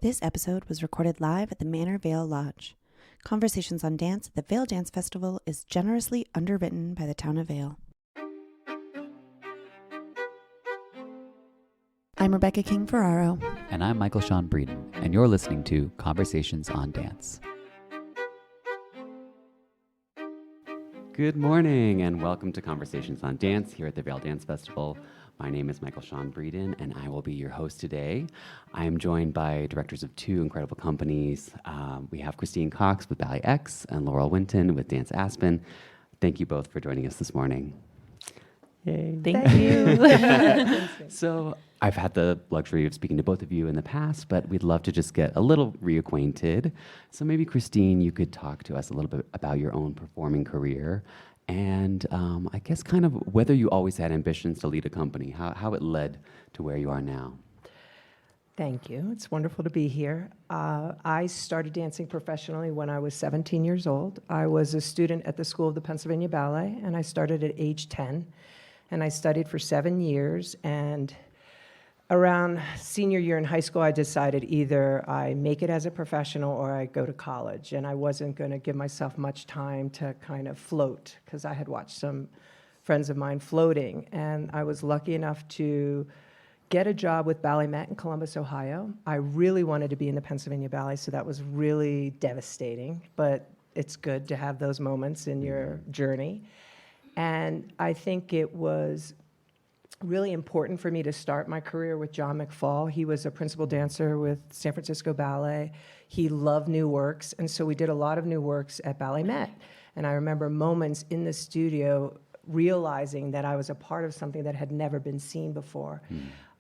This episode was recorded live at the Manor Vail Lodge. Conversations on Dance at the Vail Dance Festival is generously underwritten by the Town of Vail. I'm Rebecca King Ferraro. And I'm Michael Sean Breeden, and you're listening to Conversations on Dance. Good morning, and welcome to Conversations on Dance here at the Vail Dance Festival. My name is Michael Sean Breeden, and I will be your host today. I am joined by directors of two incredible companies. We have Christine Cox with Ballet X and Laurel Winton with Dance Aspen. Thank you both for joining us this morning. Yay. Thank you. So I've had the luxury of speaking to both of you in the past, but we'd love to just get a little reacquainted. So maybe, Christine, you could talk to us a little bit about your own performing career and I guess kind of whether you always had ambitions to lead a company, how it led to where you are now. Thank you. It's wonderful to be here. I started dancing professionally when I was 17 years old. I was a student at the School of the Pennsylvania Ballet, and I started at age 10. And I studied for 7 years, and around senior year in high school, I decided either I make it as a professional or I go to college, and I wasn't going to give myself much time to kind of float, because I had watched some friends of mine floating, and I was lucky enough to get a job with Ballet Met in Columbus, Ohio. I really wanted to be in the Pennsylvania Ballet, so that was really devastating, but it's good to have those moments in your journey. And I think it was really important for me to start my career with John McFall. He was a principal dancer with San Francisco Ballet. He loved new works, and so we did a lot of new works at Ballet Met. And I remember moments in the studio realizing that I was a part of something that had never been seen before.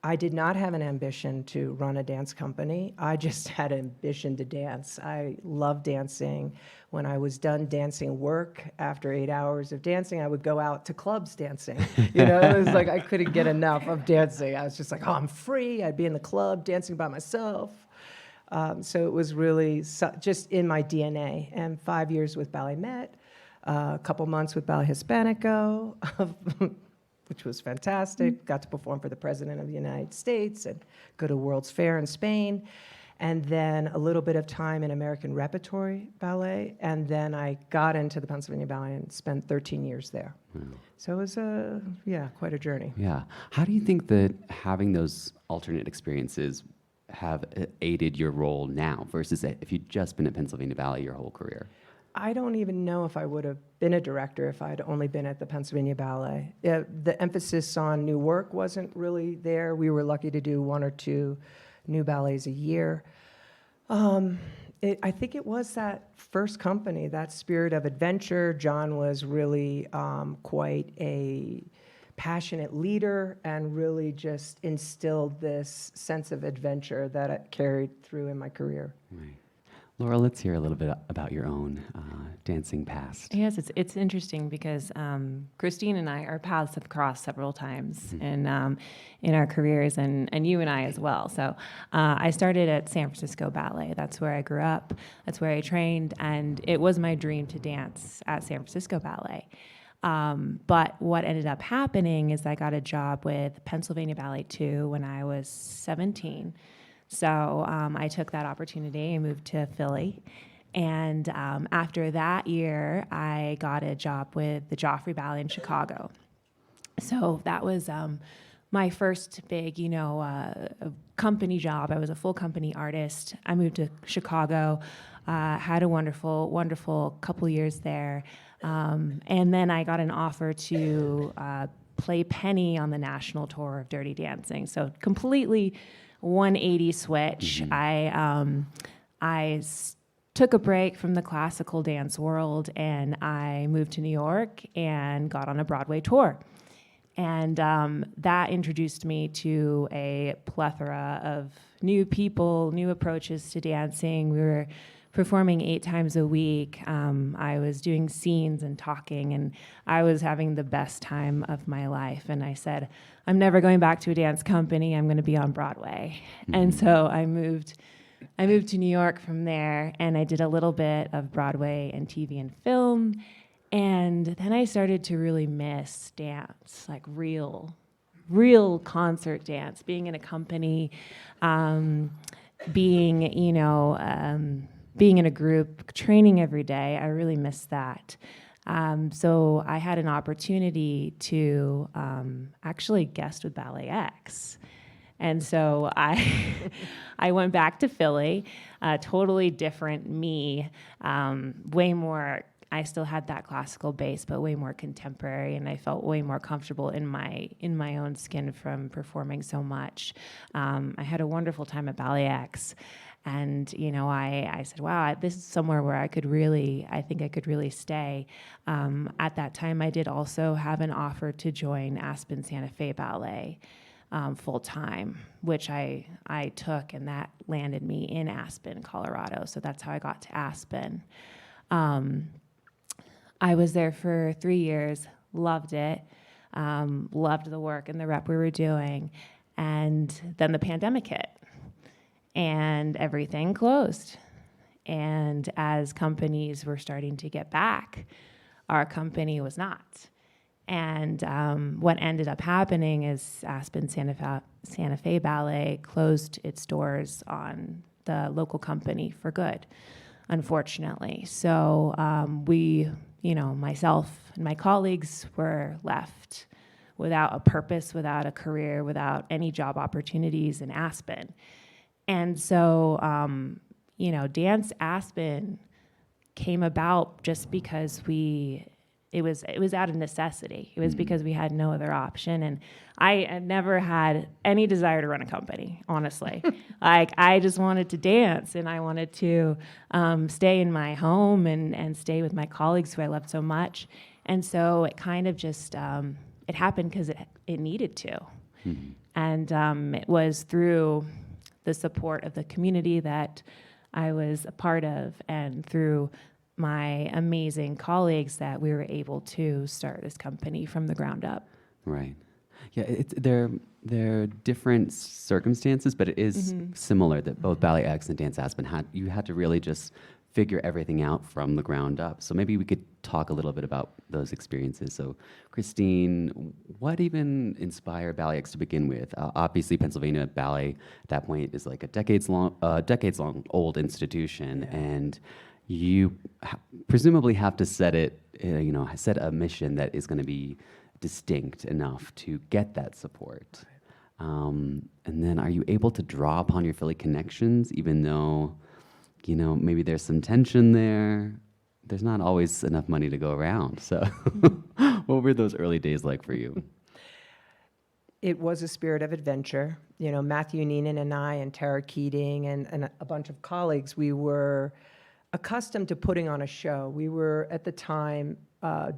I did not have an ambition to run a dance company. I just had an ambition to dance. I loved dancing. When I was done dancing work, after 8 hours of dancing, I would go out to clubs dancing. You know, it was like I couldn't get enough of dancing. I was just like, oh, I'm free. I'd be in the club dancing by myself. So it was really just in my DNA. And 5 years with Ballet Met, a couple months with Ballet Hispanico, which was fantastic. Got to perform for the President of the United States and go to World's Fair in Spain. And then a little bit of time in American Repertory Ballet. And then I got into the Pennsylvania Ballet and spent 13 years there. So it was, quite a journey. Yeah. How do you think that having those alternate experiences have aided your role now versus if you'd just been at Pennsylvania Ballet your whole career? I don't even know if I would have been a director if I had only been at the Pennsylvania Ballet. The emphasis on new work wasn't really there. We were lucky to do 1 or 2 new ballets a year. I think it was that first company, that spirit of adventure. John was really quite a passionate leader and really just instilled this sense of adventure that I carried through in my career. Right. Laura, let's hear a little bit about your own dancing past. Yes, it's interesting because Christine and our paths have crossed several times in our careers, and you and I as well. So I started at San Francisco Ballet. That's where I grew up. That's where I trained, and it was my dream to dance at San Francisco Ballet. But what ended up happening is I got a job with Pennsylvania Ballet 2 when I was 17. So I took that opportunity and moved to Philly. And after that year, I got a job with the Joffrey Ballet in Chicago. So that was my first big, company job. I was a full company artist. I moved to Chicago, had a wonderful, wonderful couple years there. And then I got an offer to play Penny on the national tour of Dirty Dancing. So completely 180 switch. I took a break from the classical dance world, and I moved to New York and got on a Broadway tour. And that introduced me to a plethora of new people, new approaches to dancing. We were performing 8 times a week. I was doing scenes and talking, and I was having the best time of my life. And I said, I'm never going back to a dance company. I'm going to be on Broadway. And so I moved to New York from there, and I did a little bit of Broadway and TV and film. And then I started to really miss dance, like real concert dance, being in a company, being, being in a group, training every day, I really missed that. So I had an opportunity to actually guest with Ballet X. And so I went back to Philly, totally different me, way more, I still had that classical base, but way more contemporary, and I felt way more comfortable in my own skin from performing so much. I had a wonderful time at Ballet X. And, I said, wow, this is somewhere where I think I could really stay. At that time, I did also have an offer to join Aspen Santa Fe Ballet full time, which I took, and that landed me in Aspen, Colorado. So that's how I got to Aspen. I was there for 3 years, loved it, loved the work and the rep we were doing. And then the pandemic hit. And everything closed. And as companies were starting to get back, our company was not. And what ended up happening is Aspen Santa Fe Ballet closed its doors on the local company for good, unfortunately. So we, myself and my colleagues were left without a purpose, without a career, without any job opportunities in Aspen. And so, Dance Aspen came about just because it was out of necessity. It was because we had no other option. And I had never had any desire to run a company, honestly. I just wanted to dance, and I wanted to stay in my home and stay with my colleagues who I loved so much. And so it kind of just, it happened because it needed to. Mm-hmm. And it was through the support of the community that I was a part of, and through my amazing colleagues that we were able to start this company from the ground up. Right. Yeah, they're different circumstances, but it is similar that both Ballet X and Dance Aspen had to really just figure everything out from the ground up. So maybe we could talk a little bit about those experiences. So Christine, what even inspired Ballet X to begin with? Obviously, Pennsylvania Ballet at that point is like a decades long old institution, and you presumably have to set a mission that is going to be distinct enough to get that support. And then are you able to draw upon your Philly connections, even though maybe there's some tension there? There's not always enough money to go around. So what were those early days like for you? It was a spirit of adventure. Matthew Neenan and I and Tara Keating and a bunch of colleagues, we were accustomed to putting on a show. We were, at the time,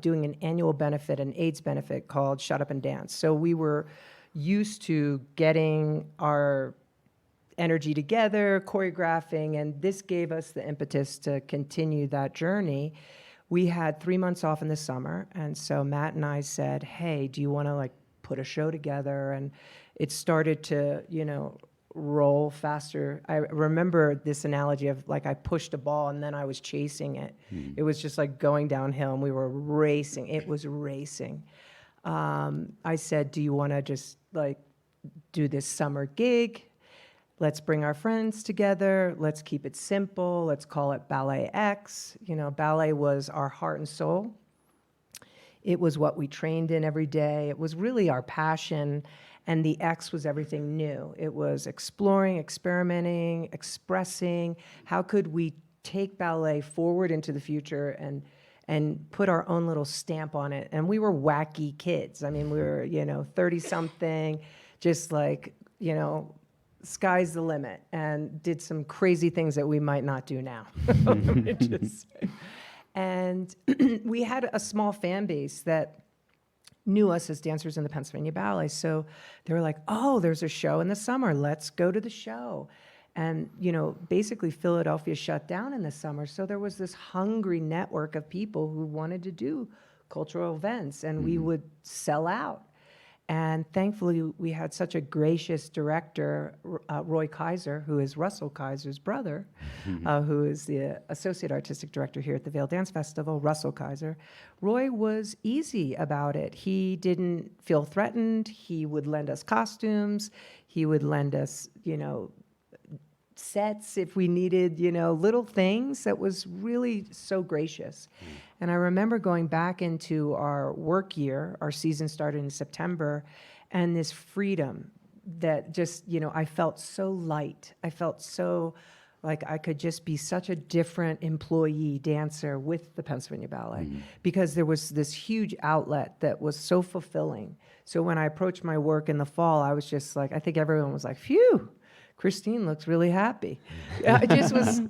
doing an annual benefit, an AIDS benefit called Shut Up and Dance. So we were used to getting our energy together, choreographing, and this gave us the impetus to continue that journey. We had 3 months off in the summer, and so Matt and I said, hey, do you want to put a show together? And it started to, roll faster. I remember this analogy of I pushed a ball and then I was chasing it. It was just going downhill, and we were racing. It was racing. I said, do you want to just do this summer gig? Let's bring our friends together. Let's keep it simple. Let's call it Ballet X. Ballet was our heart and soul. It was what we trained in every day. It was really our passion. And the X was everything new. It was exploring, experimenting, expressing. How could we take ballet forward into the future and put our own little stamp on it? And we were wacky kids. I mean, we were, 30-something, just sky's the limit, and did some crazy things that we might not do now. And we had a small fan base that knew us as dancers in the Pennsylvania Ballet. So they were like, oh, there's a show in the summer. Let's go to the show. And, basically Philadelphia shut down in the summer. So there was this hungry network of people who wanted to do cultural events, and we would sell out. And thankfully, we had such a gracious director, Roy Kaiser, who is Russell Kaiser's brother, who is the associate artistic director here at the Vail Dance Festival, Russell Kaiser. Roy was easy about it. He didn't feel threatened. He would lend us costumes. He would lend us, sets if we needed, little things. That was really so gracious. And I remember going back into our work year, our season started in September, and this freedom that just, I felt so light. I felt so like I could just be such a different employee dancer with the Pennsylvania Ballet because there was this huge outlet that was so fulfilling. So when I approached my work in the fall, I was just like, I think everyone was like, phew, Christine looks really happy. It just was,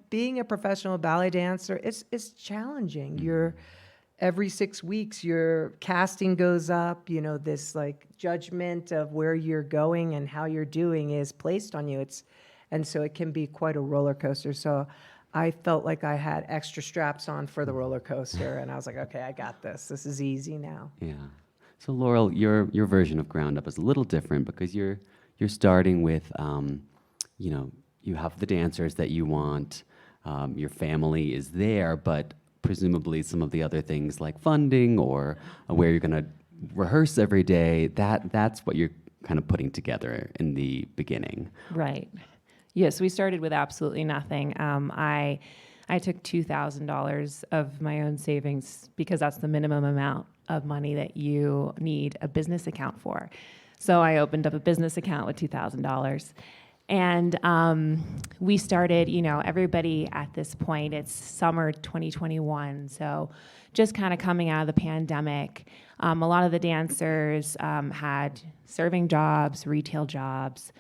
being a professional ballet dancer, it's challenging. Every 6 weeks, your casting goes up, this like judgment of where you're going and how you're doing is placed on you. And so it can be quite a roller coaster. So I felt like I had extra straps on for the roller coaster, and I was like, okay, I got this. This is easy now. Yeah. So Laurel, your version of Ground Up is a little different because you're starting with, you have the dancers that you want, your family is there, but presumably some of the other things like funding or where you're going to rehearse every day, that's what you're kind of putting together in the beginning. Right. Yes, we started with absolutely nothing. I took $2,000 of my own savings because that's the minimum amount of money that you need a business account for. So I opened up a business account with $2,000. And we started, everybody at this point, it's summer 2021, so just kind of coming out of the pandemic. A lot of the dancers had serving jobs, retail jobs,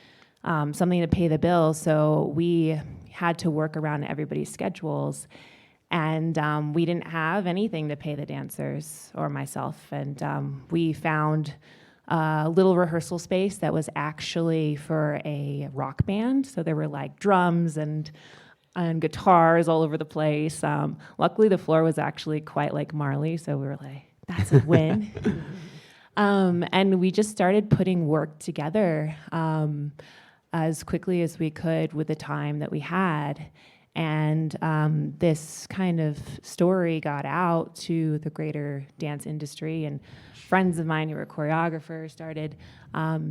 something to pay the bills, so we had to work around everybody's schedules. And we didn't have anything to pay the dancers or myself. And we found a little rehearsal space that was actually for a rock band. So there were like drums and guitars all over the place. Luckily, the floor was actually quite like Marley, so we were like, that's a win. And we just started putting work together as quickly as we could with the time that we had. And this kind of story got out to the greater dance industry, and friends of mine who were choreographers started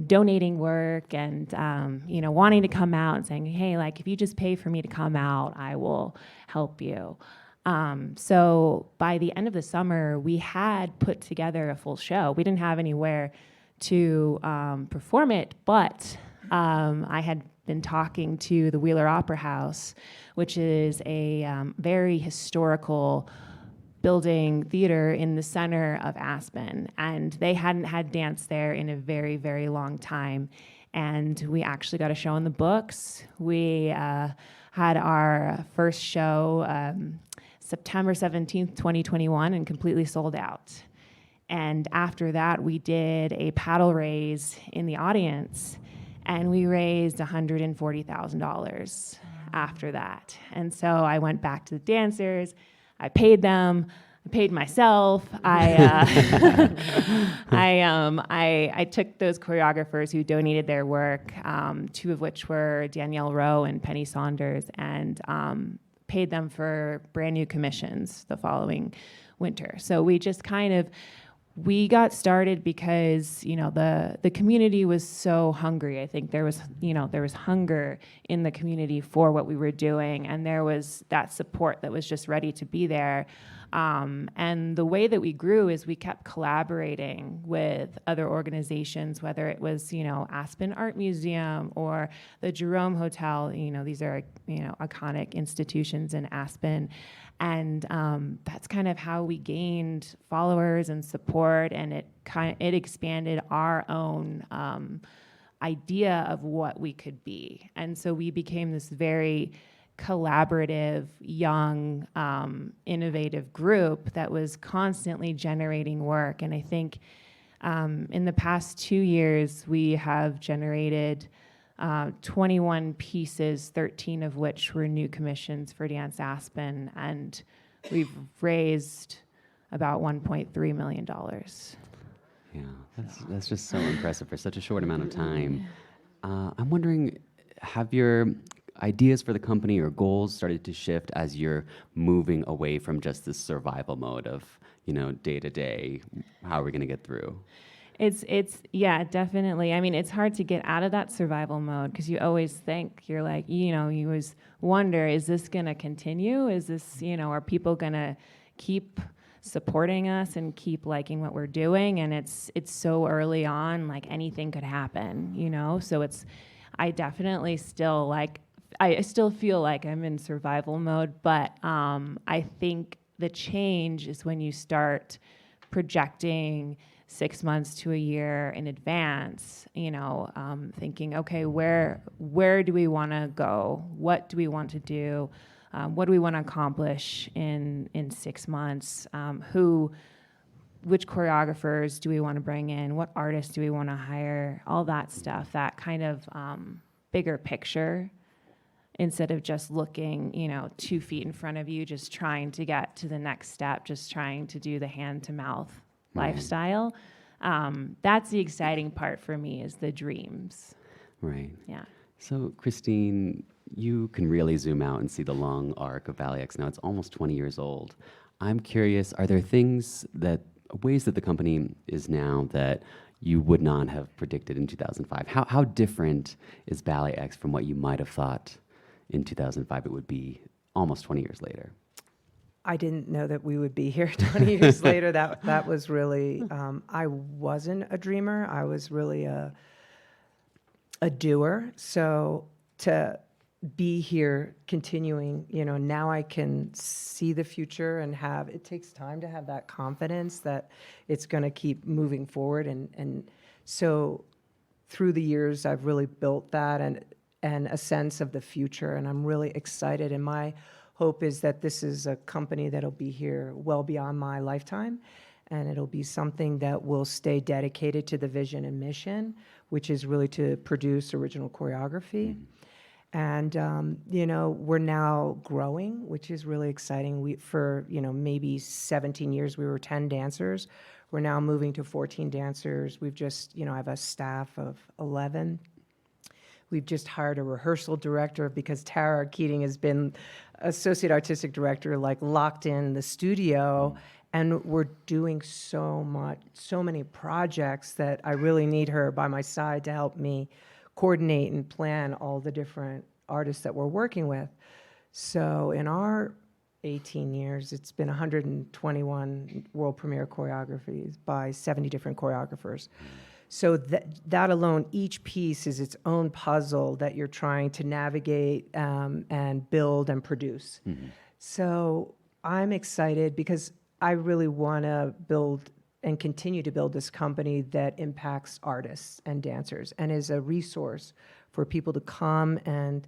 donating work and wanting to come out and saying, hey, like if you just pay for me to come out, I will help you. So by the end of the summer, we had put together a full show. We didn't have anywhere to perform it, but I had been talking to the Wheeler Opera House, which is a very historical building theater in the center of Aspen, and they hadn't had dance there in a very, very long time. And we actually got a show in the books. We had our first show September 17th, 2021, and completely sold out. And after that, we did a paddle raise in the audience, and we raised $140,000 after that. And so I went back to the dancers. I paid them. I paid myself. I took those choreographers who donated their work, two of which were Danielle Rowe and Penny Saunders, and paid them for brand new commissions the following winter. So we just we got started because the community was so hungry. I think there was hunger in the community for what we were doing, and there was that support that was just ready to be there. And the way that we grew is we kept collaborating with other organizations, whether it was Aspen Art Museum or the Jerome Hotel. These are iconic institutions in Aspen. And that's kind of how we gained followers and support, and it expanded our own idea of what we could be. And so we became this very collaborative, young, innovative group that was constantly generating work. And I think in the past 2 years, we have generated 21 pieces, 13 of which were new commissions for Dance Aspen, and we've raised about $1.3 million. Yeah, that's just so impressive for such a short amount of time. I'm wondering, have your ideas for the company or goals started to shift as you're moving away from just this survival mode of, day to day, how are we going to get through? Yeah, definitely. I mean, it's hard to get out of that survival mode because you always think, you're like, you always wonder, is this going to continue? Is this, are people going to keep supporting us and keep liking what we're doing? And it's so early on, like anything could happen, So I definitely still I still feel like I'm in survival mode, but I think the change is when you start projecting 6 months to a year in advance, thinking, okay, where do we want to go? What do we want to do? What do we want to accomplish in 6 months? Which choreographers do we want to bring in? What artists do we want to hire? All that stuff, that kind of bigger picture, instead of just looking, 2 feet in front of you, just trying to get to the next step, just trying to do the hand-to-mouth lifestyle. That's the exciting part for me, is the dreams. Right. Yeah. So, Christine, you can really zoom out and see the long arc of Ballet X now. It's almost 20 years old. I'm curious, are there ways that the company is now that you would not have predicted in 2005? How different is Ballet X from what you might have thought in 2005 it would be almost 20 years later? I didn't know that we would be here 20 years later. That was really, I wasn't a dreamer. I was really a doer. So to be here continuing, now I can see the future and it takes time to have that confidence that it's going to keep moving forward. And so through the years, I've really built that and a sense of the future. And I'm really excited. And my hope is that this is a company that'll be here well beyond my lifetime, and it'll be something that will stay dedicated to the vision and mission, which is really to produce original choreography. And, we're now growing, which is really exciting. For maybe 17 years, we were 10 dancers. We're now moving to 14 dancers. We've just, I have a staff of 11. We've just hired a rehearsal director because Tara Keating has been associate artistic director, locked in the studio. And we're doing so many projects that I really need her by my side to help me coordinate and plan all the different artists that we're working with. So in our 18 years, it's been 121 world premiere choreographies by 70 different choreographers. So that alone, each piece is its own puzzle that you're trying to navigate and build and produce. So I'm excited because I really want to build and continue to build this company that impacts artists and dancers and is a resource for people to come and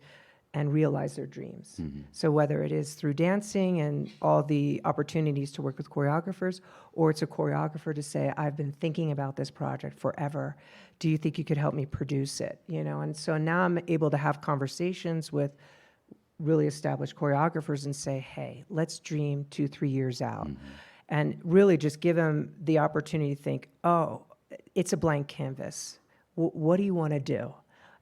realize their dreams. So whether it is through dancing and all the opportunities to work with choreographers, or it's a choreographer to say, I've been thinking about this project forever. Do you think you could help me produce it? And so now I'm able to have conversations with really established choreographers and say, hey, let's dream 2-3 years out. And really just give them the opportunity to think, oh, it's a blank canvas. What do you want to do?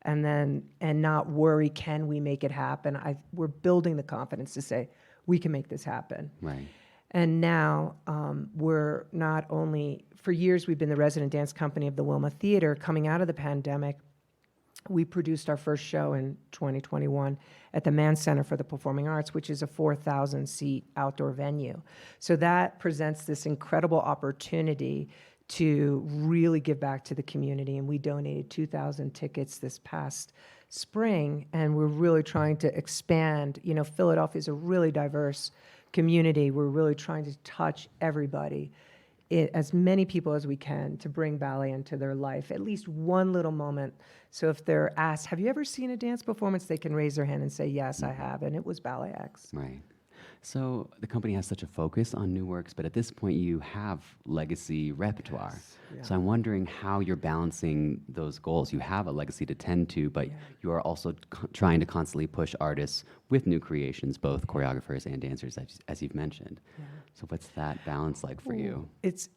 And not worry, can we make it happen? We're building the confidence to say, we can make this happen. Right. And now we're not only, for years we've been the resident dance company of the Wilma Theater. Coming out of the pandemic, we produced our first show in 2021 at the Mann Center for the Performing Arts, which is a 4,000-seat outdoor venue. So that presents this incredible opportunity to really give back to the community. And we donated 2,000 tickets this past spring, and we're really trying to expand. Philadelphia is a really diverse community. We're really trying to touch everybody, as many people as we can, to bring ballet into their life, at least one little moment. So if they're asked, have you ever seen a dance performance, they can raise their hand and say, yes, I have, and it was Ballet X. Right. So the company has such a focus on new works, but at this point you have legacy repertoire. Yes, yeah. So I'm wondering how you're balancing those goals. You have a legacy to tend to, but you are also trying to constantly push artists with new creations, both choreographers and dancers, as you've mentioned. Yeah. So what's that balance like for you? It's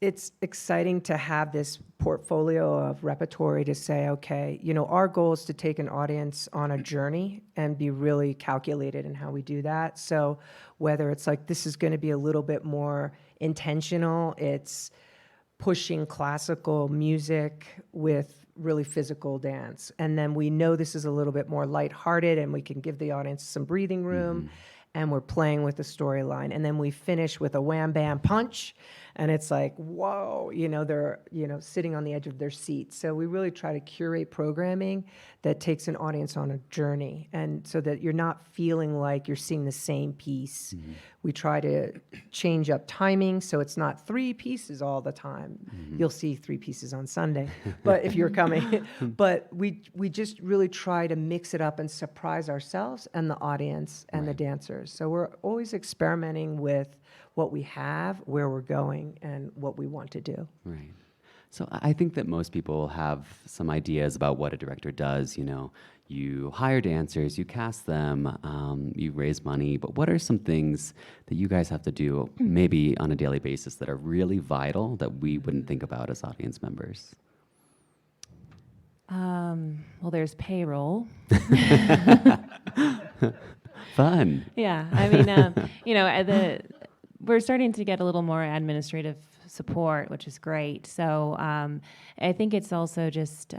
exciting to have this portfolio of repertory to say, okay, our goal is to take an audience on a journey and be really calculated in how we do that. So whether it's like this is going to be a little bit more intentional, it's pushing classical music with really physical dance. And then we know this is a little bit more lighthearted and we can give the audience some breathing room, and we're playing with the storyline. And then we finish with a wham bam punch, and it's like, whoa, they're, sitting on the edge of their seat. So we really try to curate programming that takes an audience on a journey, and so that you're not feeling like you're seeing the same piece. We try to change up timing so it's not 3 pieces all the time. You'll see 3 pieces on Sunday, but if you're coming, but we just really try to mix it up and surprise ourselves and the audience and the dancers. So we're always experimenting with what we have, where we're going, and what we want to do. Right. So I think that most people have some ideas about what a director does. You hire dancers, you cast them, you raise money, but what are some things that you guys have to do maybe on a daily basis that are really vital that we wouldn't think about as audience members? Well, there's payroll. Fun. Yeah, I mean, we're starting to get a little more administrative support, which is great. So I think it's also just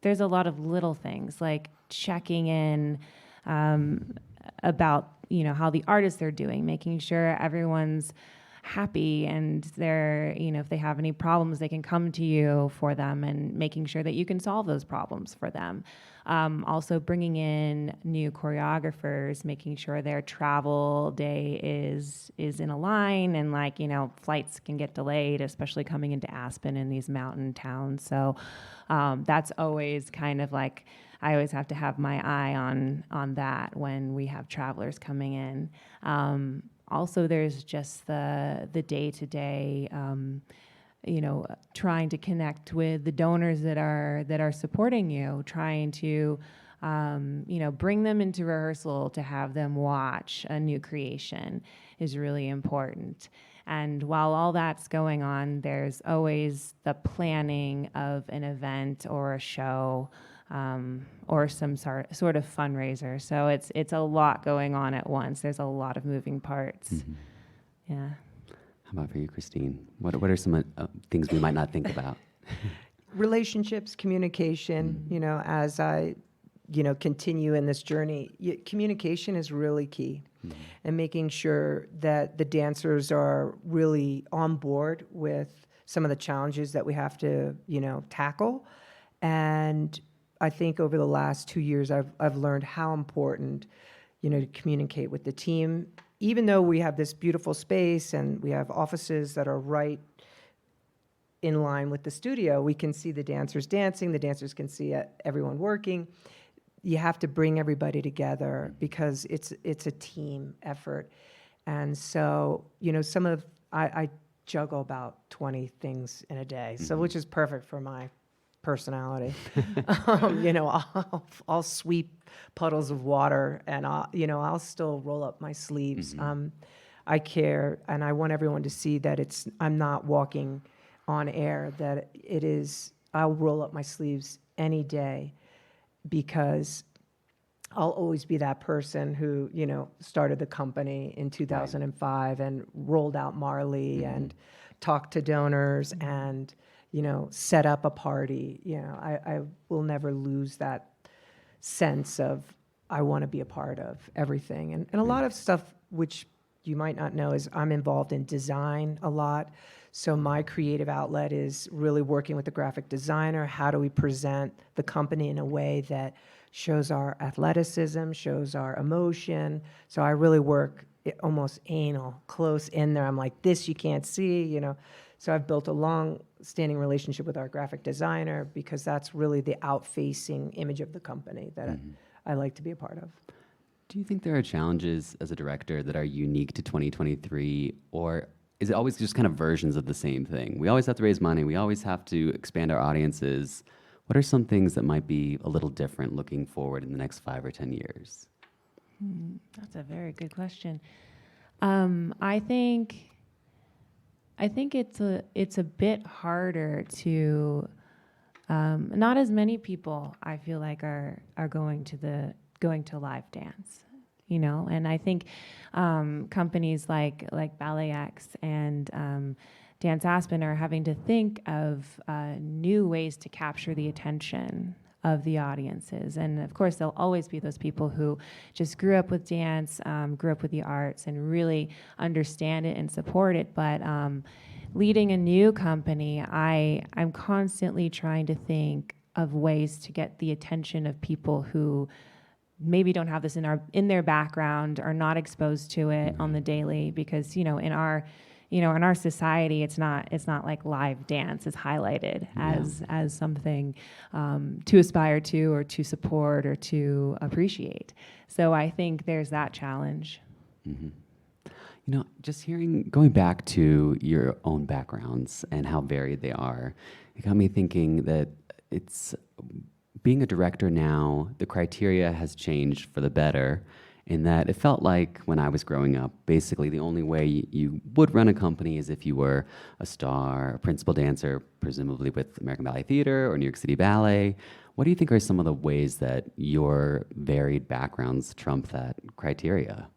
there's a lot of little things like checking in about how the artists are doing, making sure everyone's happy, and they're if they have any problems, they can come to you for them, and making sure that you can solve those problems for them. Also bringing in new choreographers, making sure their travel day is in a line, and flights can get delayed, especially coming into Aspen in these mountain towns. So that's always kind of like, I always have to have my eye on that when we have travelers coming in. Also, there's just the day-to-day, trying to connect with the donors that are supporting you, trying to, bring them into rehearsal to have them watch a new creation is really important. And while all that's going on, there's always the planning of an event or a show, or some sort of fundraiser. So it's a lot going on at once. There's a lot of moving parts. Yeah. How about for you, Christine? What are some things we might not think about? Relationships, communication, as I, continue in this journey, communication is really key. And making sure that the dancers are really on board with some of the challenges that we have to, tackle. And I think over the last 2 years, I've learned how important, to communicate with the team. Even though we have this beautiful space and we have offices that are right in line with the studio, we can see the dancers dancing, the dancers can see everyone working. You have to bring everybody together because it's a team effort. And so, I juggle about 20 things in a day, so which is perfect for my personality. I'll sweep puddles of water, and I'll still roll up my sleeves. I care, and I want everyone to see that I'm not walking on air, that I'll roll up my sleeves any day, because I'll always be that person who, started the company in 2005 and rolled out Marley and talked to donors and, set up a party. I will never lose that sense of I want to be a part of everything. And a lot of stuff which you might not know is I'm involved in design a lot. So my creative outlet is really working with the graphic designer. How do we present the company in a way that shows our athleticism, shows our emotion? So I really work almost anal, close in there. I'm like, this you can't see, So I've built a long-standing relationship with our graphic designer because that's really the out-facing image of the company that I like to be a part of. Do you think there are challenges as a director that are unique to 2023, or is it always just kind of versions of the same thing? We always have to raise money. We always have to expand our audiences. What are some things that might be a little different looking forward in the next 5 or 10 years? That's a very good question. I think it's a bit harder to. Not as many people, I feel like, are going to live dance, and I think companies like Ballet X and Dance Aspen are having to think of new ways to capture the attention of the audiences. And of course, there'll always be those people who just grew up with dance, grew up with the arts, and really understand it and support it. But leading a new company, I'm constantly trying to think of ways to get the attention of people who maybe don't have this in their background, are not exposed to it on the daily, because in our society, it's not like live dance is highlighted as something to aspire to or to support or to appreciate. So I think there's that challenge. Mm-hmm. Just going back to your own backgrounds and how varied they are, it got me thinking that it's being a director now, the criteria has changed for the better, in that it felt like when I was growing up, basically the only way you would run a company is if you were a star, a principal dancer, presumably with American Ballet Theater or New York City Ballet. What do you think are some of the ways that your varied backgrounds trump that criteria?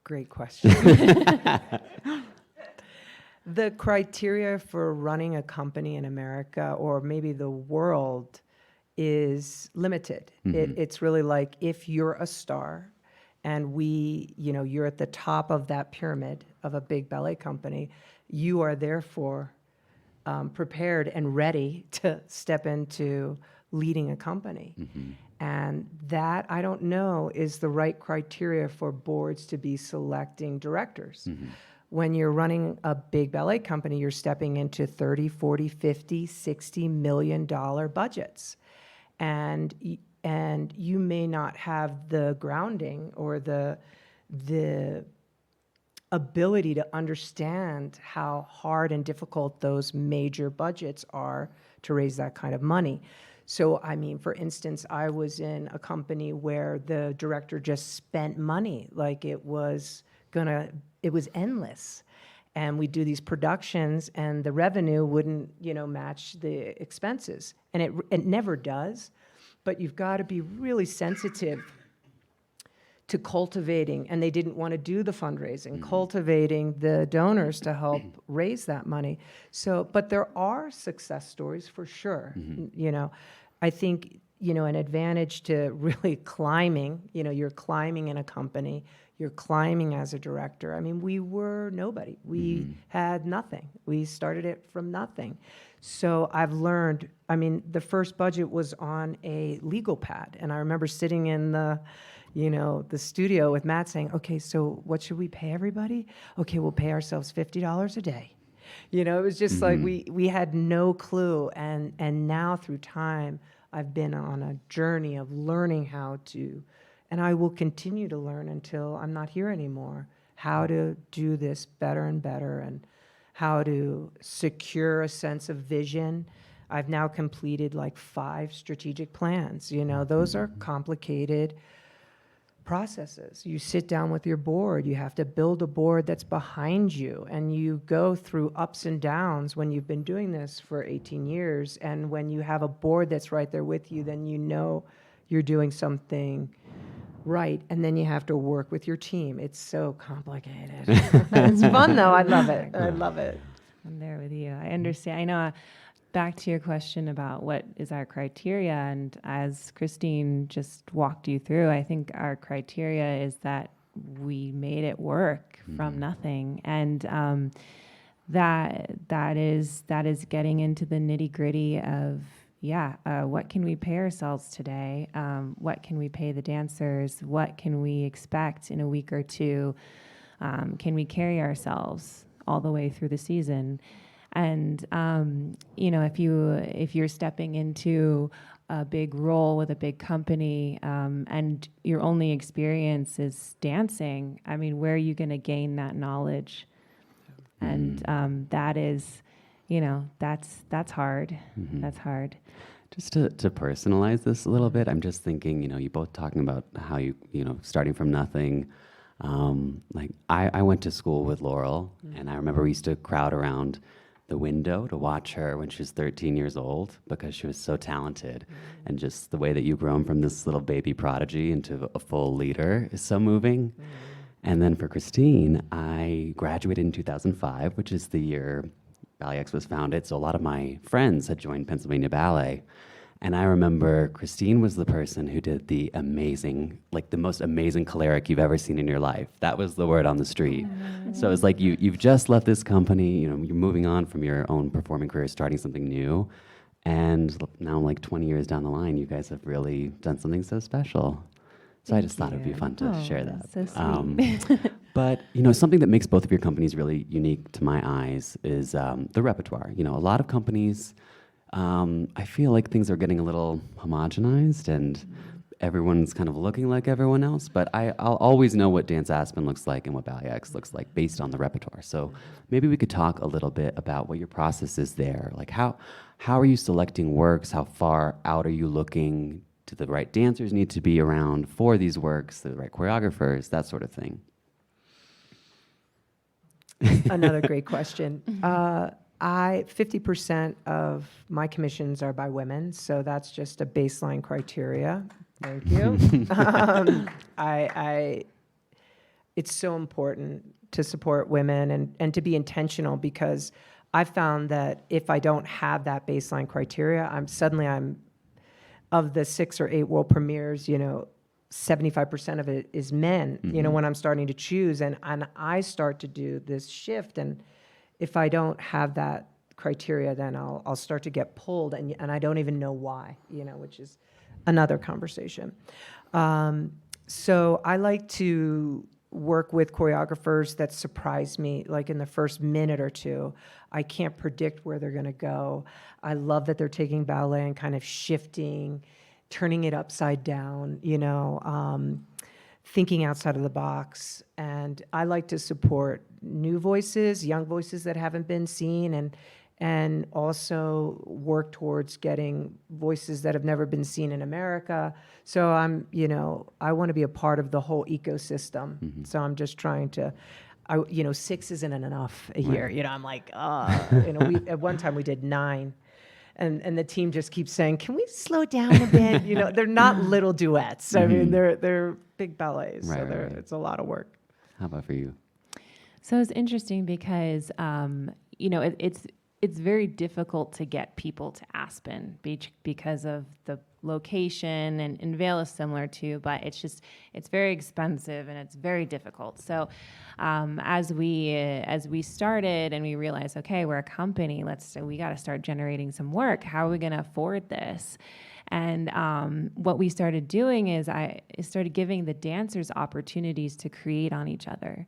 Great question. The criteria for running a company in America, or maybe the world, is limited. Mm-hmm. It's really like, if you're a star and you're at the top of that pyramid of a big ballet company, you are therefore prepared and ready to step into leading a company. Mm-hmm. And that, I don't know, is the right criteria for boards to be selecting directors. Mm-hmm. When you're running a big ballet company, you're stepping into 30, 40, 50, 60 million dollar budgets. And you may not have the grounding or the ability to understand how hard and difficult those major budgets are to raise that kind of money. So, for instance, I was in a company where the director just spent money like it was endless. And we do these productions, and the revenue wouldn't, match the expenses. And it never does. But you've got to be really sensitive to cultivating, and they didn't want to do the fundraising, cultivating the donors to help raise that money. So, but there are success stories for sure. I think, an advantage to really climbing, you're climbing in a company, you're climbing as a director. We were nobody. We had nothing. We started it from nothing. So I've learned, the first budget was on a legal pad. And I remember sitting in the studio with Matt saying, okay, so what should we pay everybody? Okay, we'll pay ourselves $50 a day. It was just like we had no clue. And now through time, I've been on a journey of learning how to, and I will continue to learn until I'm not here anymore, how to do this better and better, and how to secure a sense of vision. I've now completed like 5 strategic plans. Those are complicated processes. You sit down with your board, you have to build a board that's behind you, and you go through ups and downs when you've been doing this for 18 years. And when you have a board that's right there with you, then you're doing something right. And then you have to work with your team. It's so complicated. It's fun though. I love it. I love it. I'm there with you. I understand. I know. Back to your question about what is our criteria, and as Christine just walked you through, I think our criteria is that we made it work from nothing, and that is getting into the nitty gritty of what can we pay ourselves today? What can we pay the dancers? What can we expect in a week or two? Can we carry ourselves all the way through the season? And if you're stepping into a big role with a big company, and your only experience is dancing, where are you going to gain that knowledge? And that is, that's hard. That's hard. Just to personalize this a little bit, I'm just thinking, you both talking about how you starting from nothing. I went to school with Laurel, and I remember we used to crowd around the window to watch her when she was 13 years old, because she was so talented. And just the way that you've grown from this little baby prodigy into a full leader is so moving. And then for Christine, I graduated in 2005, which is the year Ballet X was founded. So a lot of my friends had joined Pennsylvania Ballet. And I remember Christine was the person who did the amazing, like the most amazing choleric you've ever seen in your life. That was the word on the street. So it's like you've just left this company, you know, you're moving on from your own performing career, starting something new. And now, like 20 years down the line, you guys have really done something so special. So I just thought it would be fun to share that. So sweet. But you know, something that makes both of your companies really unique to my eyes is the repertoire. You know, a lot of companies, I feel like things are getting a little homogenized and everyone's kind of looking like everyone else, but I'll always know what Dance Aspen looks like and what Ballet X looks like based on the repertoire. So maybe we could talk a little bit about what your process is there. Like how are you selecting works? How far out are you looking? Do the right dancers need to be around for these works? The right choreographers? That sort of thing. Another great question. 50% of my commissions are by women, so that's just a baseline criteria. Thank you. It's so important to support women and to be intentional, because I found that if I don't have that baseline criteria, I'm of the 6 or 8 world premieres, 75% of it is men, when I'm starting to choose, and I start to do this shift, and if I don't have that criteria, then I'll start to get pulled, and I don't even know why, which is another conversation. So I like to work with choreographers that surprise me, like in the first minute or two. I can't predict where they're going to go. I love that they're taking ballet and kind of shifting, turning it upside down, thinking outside of the box. And I like to support new voices, young voices that haven't been seen, and also work towards getting voices that have never been seen in America. So I want to be a part of the whole ecosystem. So I'm just trying to, 6 isn't enough a year. Right. I'm like, at one time we did 9. And the team just keeps saying, can we slow down a bit? They're not little duets. I mean, they're big ballets. Right, So right. it's a lot of work. How about for you? So it's interesting because, it's very difficult to get people to Aspen because of the location, and Vail is similar too, but it's very expensive and it's very difficult. So as we started and we realized, okay, we're a company, we got to start generating some work. How are we going to afford this? And what we started doing is I started giving the dancers opportunities to create on each other.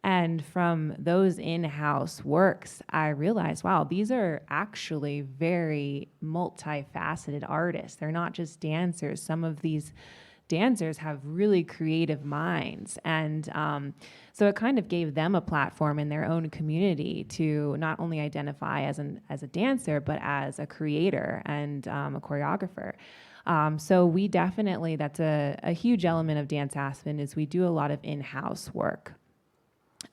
And from those in-house works, I realized, wow, these are actually very multifaceted artists. They're not just dancers. Some of these dancers have really creative minds. And so it kind of gave them a platform in their own community to not only identify as a dancer, but as a creator and a choreographer. So we definitely, that's a huge element of Dance Aspen, is we do a lot of in-house work.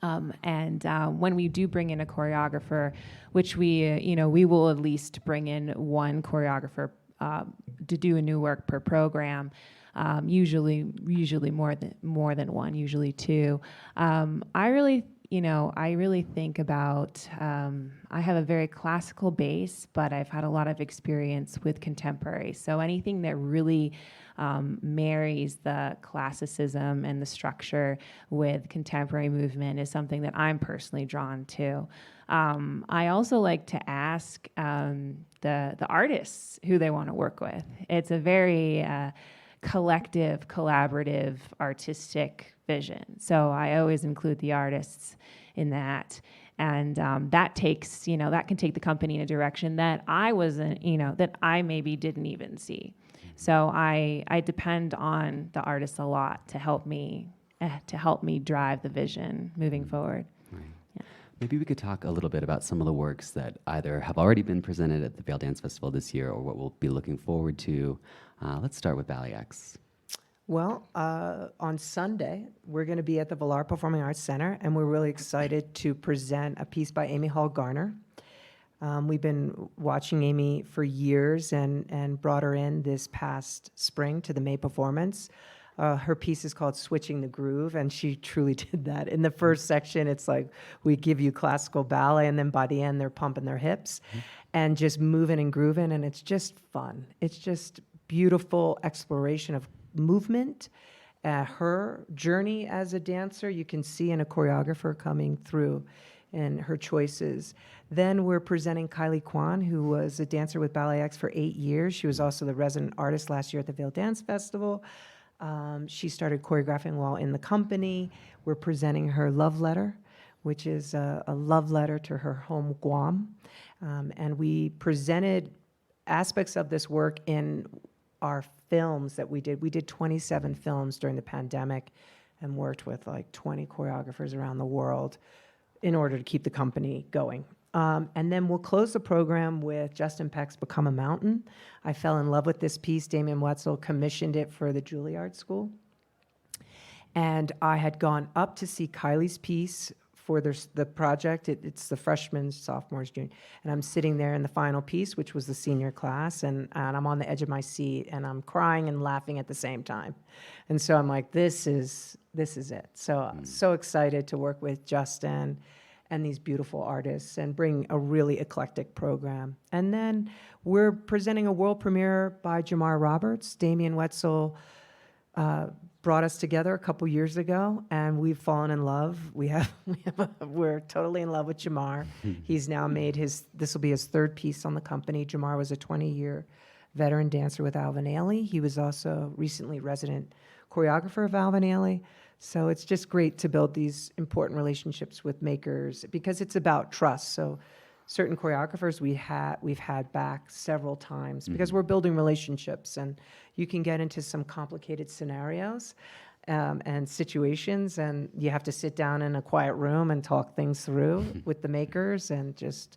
When we do bring in a choreographer, which we will at least bring in one choreographer to do a new work per program, usually more than one, usually 2. I really think about, I have a very classical base, but I've had a lot of experience with contemporary. So anything that really marries the classicism and the structure with contemporary movement is something that I'm personally drawn to. I also like to ask the artists who they want to work with. It's a very collective, collaborative, artistic vision. So I always include the artists in that. And that takes, that can take the company in a direction that I wasn't, that I maybe didn't even see. So I depend on the artists a lot to help me drive the vision moving forward. Right. Yeah. Maybe we could talk a little bit about some of the works that either have already been presented at the Vail Dance Festival this year or what we'll be looking forward to. Let's start with Ballet X. Well, on Sunday, we're going to be at the Vail Performing Arts Center, and we're really excited to present a piece by Amy Hall Garner. We've been watching Amy for years and brought her in this past spring to the May performance. Her piece is called Switching the Groove, and she truly did that. In the first section, it's like we give you classical ballet, and then by the end, they're pumping their hips and just moving and grooving, and it's just fun. It's just beautiful exploration of movement. Her journey as a dancer, you can see in a choreographer coming through and her choices. Then we're presenting Kylie Kwan, who was a dancer with Ballet X for 8 years. She was also the resident artist last year at the Vail Dance Festival. She started choreographing while in the company. We're presenting her Love Letter, which is a love letter to her home, Guam. And we presented aspects of this work in our films that we did. We did 27 films during the pandemic and worked with like 20 choreographers around the world in order to keep the company going. And then we'll close the program with Justin Peck's Become a Mountain. I fell in love with this piece. Damien Wetzel commissioned it for the Juilliard School. And I had gone up to see Kylie's piece for the project. It's the freshmen, sophomores, junior. And I'm sitting there in the final piece, which was the senior class, and I'm on the edge of my seat, and I'm crying and laughing at the same time. And so I'm like, this is it. So, so excited to work with Justin and these beautiful artists and bring a really eclectic program. And then we're presenting a world premiere by Jamar Roberts. Damien Wetzel brought us together a couple years ago, and we've fallen in love. We're totally in love with Jamar. He's now made this will be his third piece on the company. Jamar was a 20-year veteran dancer with Alvin Ailey. He was also recently resident choreographer of Alvin Ailey. So it's just great to build these important relationships with makers because it's about trust. So certain choreographers we've had back several times because we're building relationships, and you can get into some complicated scenarios and situations, and you have to sit down in a quiet room and talk things through with the makers and just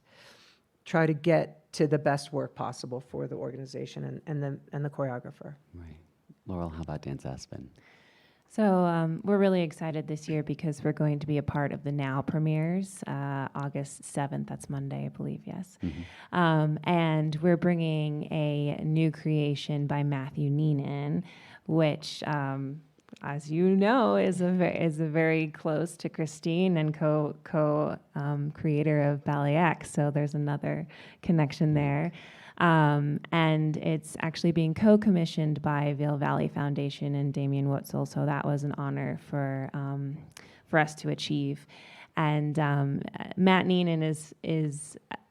try to get to the best work possible for the organization and the choreographer. Right. Laurel, how about Dance Aspen? So we're really excited this year because we're going to be a part of the Now premieres, August 7th. That's Monday, I believe, yes. And we're bringing a new creation by Matthew Neenan, which, as you know, is very close to Christine and co-creator of Ballet X. So there's another connection there. And it's actually being co-commissioned by Vail Valley Foundation and Damien Wetzel, so that was an honor for us to achieve. And Matt Neenan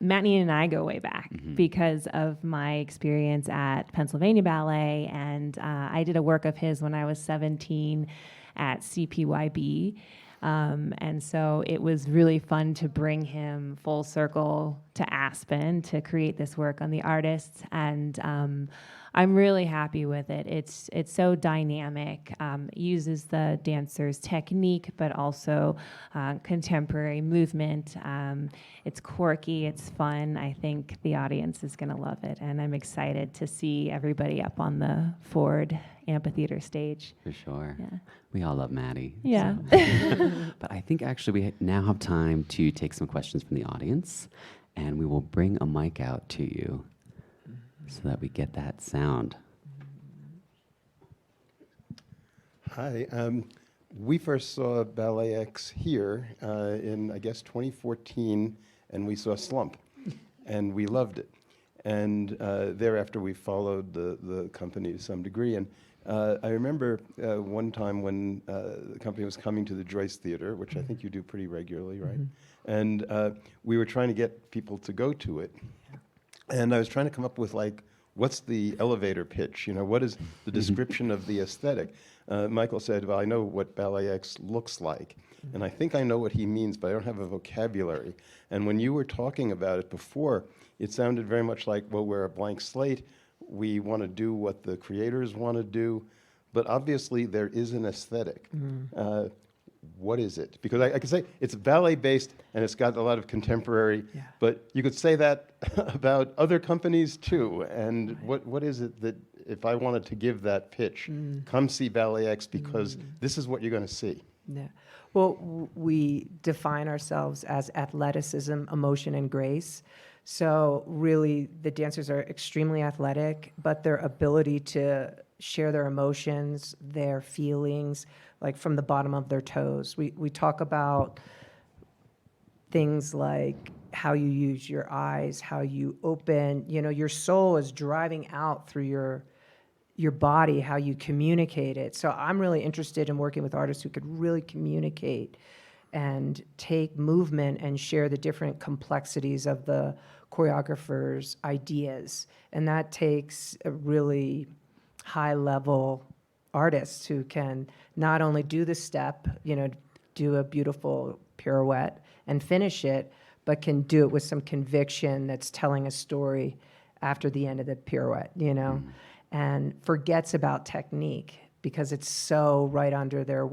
Matt Neenan and I go way back because of my experience at Pennsylvania Ballet, and I did a work of his when I was 17 at CPYB. And so it was really fun to bring him full circle to Aspen to create this work on the artists, and I'm really happy with it. It's so dynamic, uses the dancer's technique, but also contemporary movement. It's quirky, it's fun. I think the audience is going to love it, and I'm excited to see everybody up on the Ford Amphitheater stage. For sure. Yeah. We all love Maddie. Yeah. So. But I think actually we now have time to take some questions from the audience, and we will bring a mic out to you so that we get that sound. Hi. We first saw Ballet X here in, I guess, 2014, and we saw Slump, and we loved it. And thereafter, we followed the company to some degree. And I remember one time when the company was coming to the Joyce Theater, which I think you do pretty regularly, right? And we were trying to get people to go to it. And I was trying to come up with, like, what's the elevator pitch? You know, what is the description of the aesthetic? Michael said, well, I know what Ballet X looks like. And I think I know what he means, but I don't have a vocabulary. And when you were talking about it before, it sounded very much like, well, we're a blank slate. We want to do what the creators want to do. But obviously, there is an aesthetic. What is it? Because I could say it's ballet-based, and it's got a lot of contemporary, but you could say that about other companies, too. And what is it that, if I wanted to give that pitch, come see Ballet X, because this is what you're going to see? Yeah. Well, we define ourselves as athleticism, emotion, and grace. So really, the dancers are extremely athletic, but their ability to share their emotions, their feelings, like from the bottom of their toes. We talk about things like how you use your eyes, how you open, your soul is driving out through your body, how you communicate it. So I'm really interested in working with artists who could really communicate and take movement and share the different complexities of the choreographer's ideas. And that takes a really high-level artist who can not only do the step, do a beautiful pirouette and finish it, but can do it with some conviction that's telling a story after the end of the pirouette, and forgets about technique because it's so right under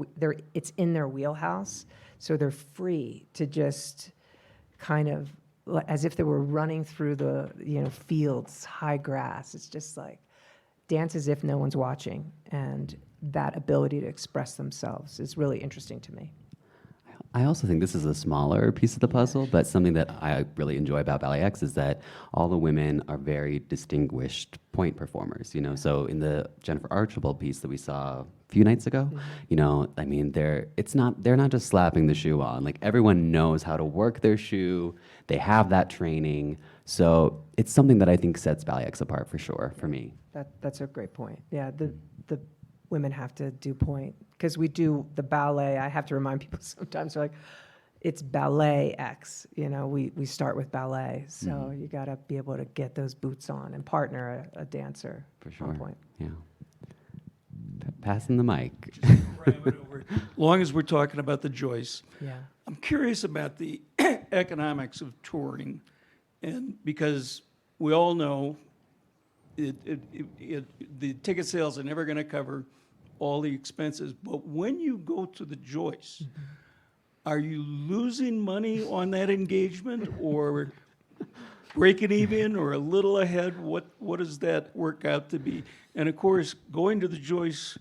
it's in their wheelhouse. So they're free to just kind of, as if they were running through the, fields, high grass. It's just like dance as if no one's watching. And that ability to express themselves is really interesting to me. I also think this is a smaller piece of the puzzle, but something that I really enjoy about Ballet X is that all the women are very distinguished point performers, So in the Jennifer Archibald piece that we saw a few nights ago, they're not just slapping the shoe on. Like, everyone knows how to work their shoe. They have that training. So it's something that I think sets Ballet X apart for sure, for me. That's a great point. Yeah, the women have to do point. Because we do the ballet, I have to remind people sometimes, they're like, it's Ballet X. We start with ballet. So you got to be able to get those boots on and partner a dancer. For sure. On point. Yeah. Passing the mic. Ram it over. As long as we're talking about the Joyce, Yeah. I'm curious about the economics of touring, and because we all know the ticket sales are never going to cover all the expenses, but when you go to the Joyce, are you losing money on that engagement, or breaking even, or a little ahead? What does that work out to be? And of course, going to the Joyce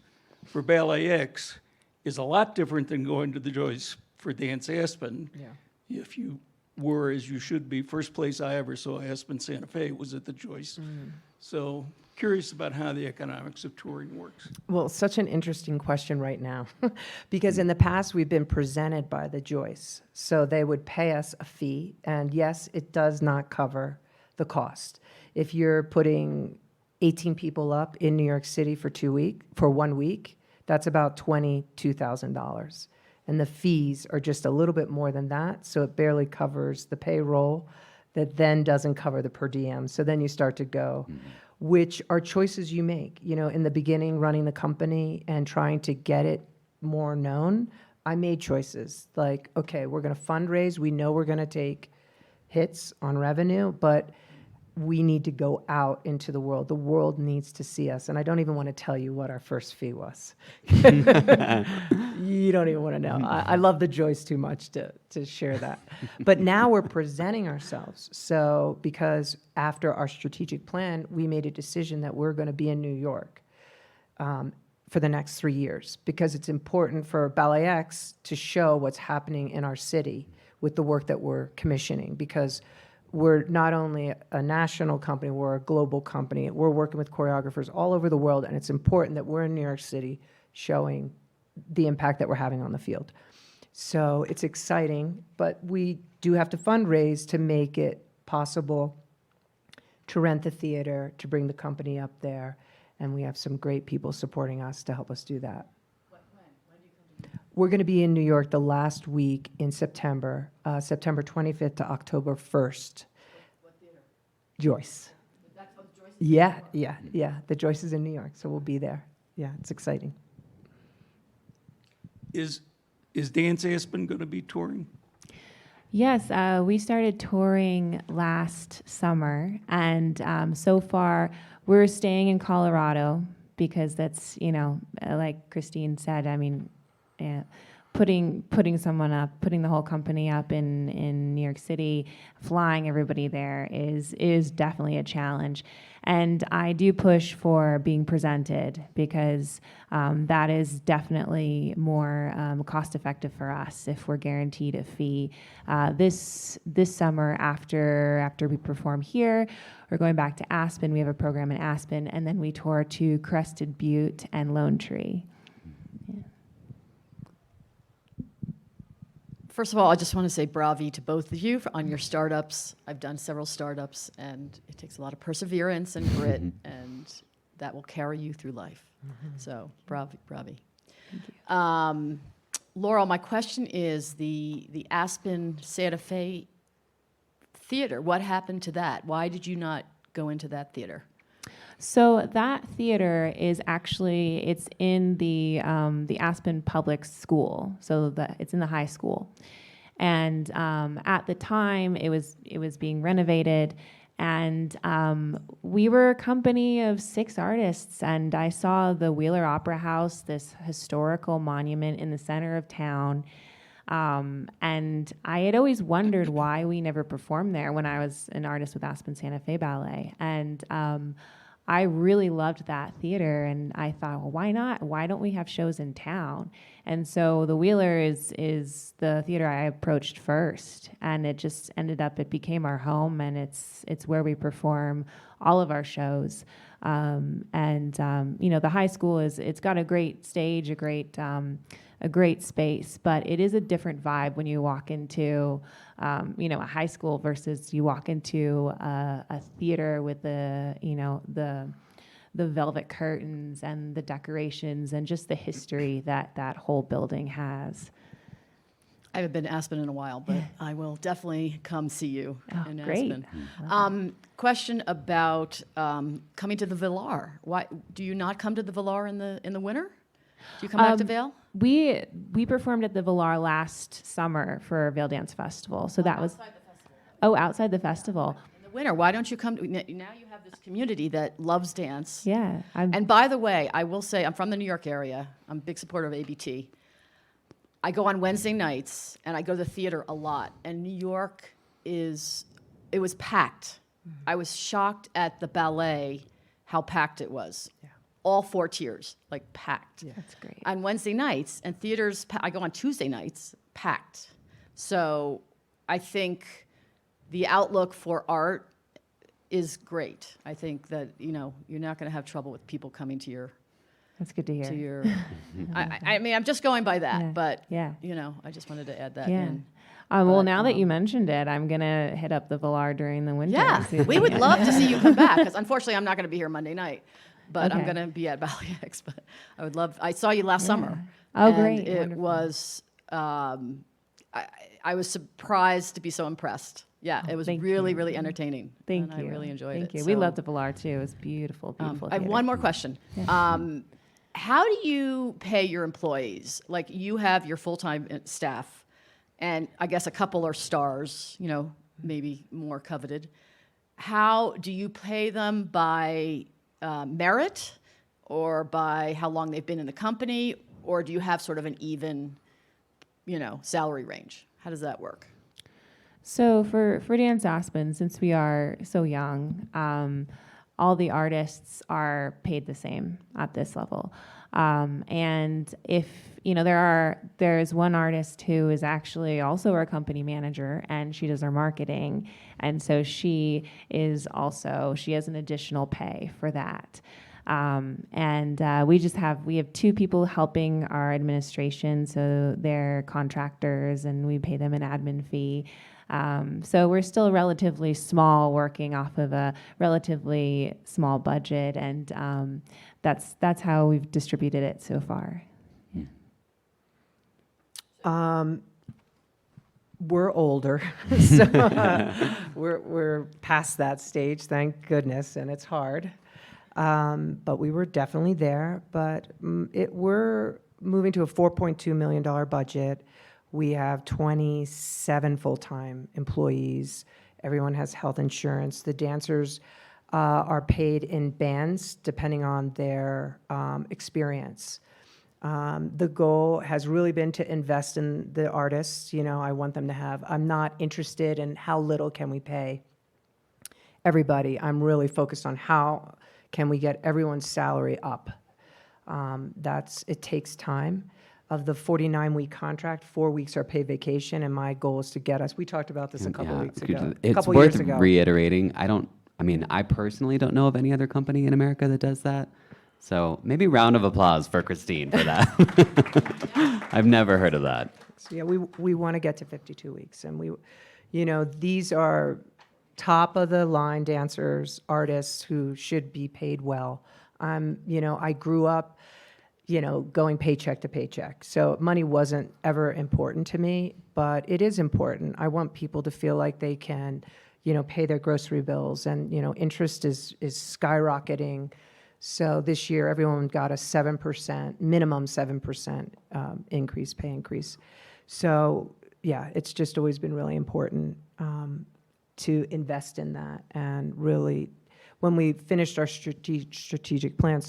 for Ballet X is a lot different than going to the Joyce for Dance Aspen. Yeah. If you were, as you should be, first place I ever saw Aspen Santa Fe was at the Joyce. So curious about how the economics of touring works. Well, such an interesting question right now, because in the past we've been presented by the Joyce. So they would pay us a fee, and yes, it does not cover the cost. If you're putting 18 people up in New York City for 1 week, that's about $22,000. And the fees are just a little bit more than that, so it barely covers the payroll that then doesn't cover the per diem. So then you start to go, which are choices you make. In the beginning, running the company and trying to get it more known, I made choices like, okay, we're going to fundraise. We know we're going to take hits on revenue, but we need to go out into the world. The world needs to see us. And I don't even want to tell you what our first fee was. You don't even want to know. I love the Joyce too much to share that. But now we're presenting ourselves. So because after our strategic plan, we made a decision that we're going to be in New York for the next 3 years, because it's important for Ballet X to show what's happening in our city with the work that we're commissioning, because we're not only a national company, we're a global company. We're working with choreographers all over the world, and it's important that we're in New York City showing the impact that we're having on the field. So it's exciting, but we do have to fundraise to make it possible to rent the theater, to bring the company up there, and we have some great people supporting us to help us do that. We're going to be in New York the last week in September, September 25th to October 1st. What theater? Joyce. That's what Joyce is? Yeah. The Joyce is in New York, so we'll be there. Yeah, it's exciting. Is Dance Aspen going to be touring? Yes, we started touring last summer, and so far we're staying in Colorado because that's, like Christine said, putting someone up, putting the whole company up in New York City, flying everybody there is definitely a challenge. And I do push for being presented because that is definitely more cost effective for us if we're guaranteed a fee. This summer, after we perform here, we're going back to Aspen. We have a program in Aspen, and then we tour to Crested Butte and Lone Tree. First of all, I just want to say bravi to both of you on your startups. I've done several startups, and it takes a lot of perseverance and grit, and that will carry you through life. So, bravi. Laurel, my question is the Aspen Santa Fe Theater. What happened to that? Why did you not go into that theater? So that theater is actually, it's in the Aspen Public School. So it's in the high school. And at the time, it was being renovated. And we were a company of 6 artists. And I saw the Wheeler Opera House, this historical monument in the center of town. And I had always wondered why we never performed there when I was an artist with Aspen Santa Fe Ballet. And I really loved that theater, and I thought, well, why not? Why don't we have shows in town? And so the Wheeler is the theater I approached first, and it just ended up, it became our home, and it's where we perform all of our shows. You know, the high school it's got a great stage, a great space, but it is a different vibe when you walk into, you know, a high school versus you walk into a theater with the velvet curtains and the decorations and just the history that whole building has. I haven't been to Aspen in a while, but I will definitely come see you in great. Aspen. Question about coming to the Villar. Why do you not come to the Villar in the winter? Do you come back to Vail? We performed at the Villar last summer for Vail Dance Festival, so that was outside the festival. Oh, outside the festival. In the winter, why don't you come? Now you have this community that loves dance. Yeah. And by the way, I will say I'm from the New York area. I'm a big supporter of ABT. I go on Wednesday nights, and I go to the theater a lot. And New York it was packed. Mm-hmm. I was shocked at the ballet, how packed it was. Yeah. All 4 tiers, like packed. Yeah. That's great. On Wednesday nights, and theaters, I go on Tuesday nights, packed. So I think the outlook for art is great. I think that, you know, you're not going to have trouble with people coming to your... That's good to hear. To your, I mean, I'm just going by that, Yeah. but Yeah. you know, I just wanted to add that Yeah. in. Well, But, now that you mentioned it, I'm gonna hit up the Villar during the winter. Yeah, See if we would can- love to see you come back because unfortunately I'm not going to be here Monday night, but I'm Okay. going to be at Ballet X. But I would love. I saw you last summer. Oh, and great. It Wonderful. was. I was surprised to be so impressed. Yeah, it was thank really, you. really entertaining. Thank and you. I really enjoyed it. Thank you. We So, loved the Villar too. It was beautiful, beautiful. I have theater. one more question. How do you pay your employees? Like you have your full-time staff, and I guess a couple are stars, you know, maybe more coveted. How do you pay them by merit or by how long they've been in the company, or do you have sort of an even, you know, salary range? How does that work? So for Dance Aspen, since we are so young, all the artists are paid the same at this level. And if, you know, there's one artist who is actually also our company manager, and she does our marketing. And so she has an additional pay for that. We have 2 people helping our administration, so they're contractors, and we pay them an admin fee. So we're still relatively small, working off of a relatively small budget, and that's how we've distributed it so far. We're older, so we're past that stage, thank goodness, and it's hard. But we were definitely there. But we're moving to a $4.2 million budget. We have 27 full-time employees. Everyone has health insurance. The dancers are paid in bands depending on their experience. The goal has really been to invest in the artists. I want them to have, I'm not interested in how little can we pay everybody. I'm really focused on how can we get everyone's salary up. It takes time. Of the 49-week contract, 4 weeks are paid vacation, and my goal is to get us, we talked about this a couple weeks ago, a It's couple worth years ago. reiterating. I personally don't know of any other company in America that does that. So maybe round of applause for Christine for that. I've never heard of that. So yeah, we want to get to 52 weeks, and these are top of the line dancers, artists who should be paid well. I grew up, going paycheck to paycheck. So money wasn't ever important to me, but it is important. I want people to feel like they can, pay their grocery bills, and, interest is skyrocketing. So this year, everyone got a 7%, minimum 7% pay increase. So yeah, it's just always been really important to invest in that. And really, when we finished our strategic plan,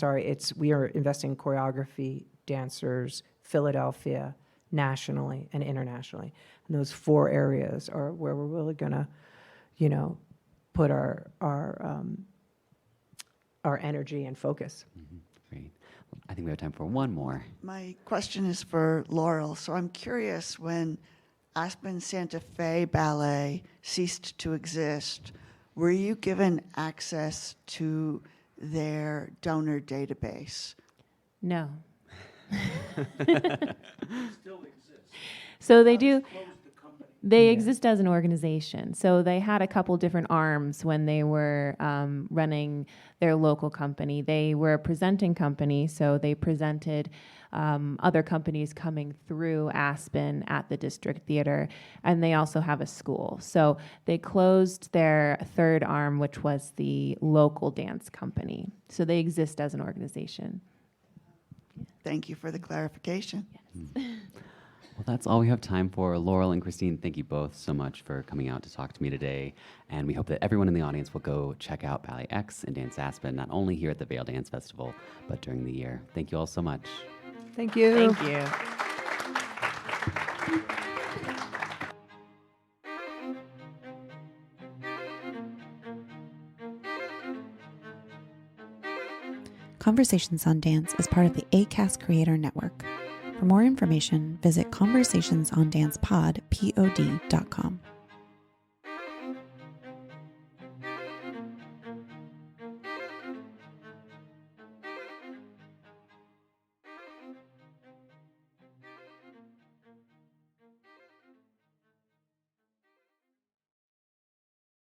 we are investing in choreography, dancers, Philadelphia, nationally and internationally. And those 4 areas are where we're really going to, put our energy and focus. Mm-hmm. Great. I think we have time for one more. My question is for Laurel. So I'm curious, when Aspen Santa Fe Ballet ceased to exist, were you given access to their donor database? No. Still exists. So they do. Close the company. They exist as an organization. So they had a couple different arms when they were running their local company. They were a presenting company, so they presented other companies coming through Aspen at the district theater, and they also have a school. So they closed their third arm, which was the local dance company. So they exist as an organization. Thank you for the clarification. Well, that's all we have time for. Laurel and Christine, thank you both so much for coming out to talk to me today. And we hope that everyone in the audience will go check out Ballet X and Dance Aspen, not only here at the Vail Dance Festival, but during the year. Thank you all so much. Thank you. Thank you. Conversations on Dance is part of the ACAST Creator Network. For more information, visit conversationsondancepod.com.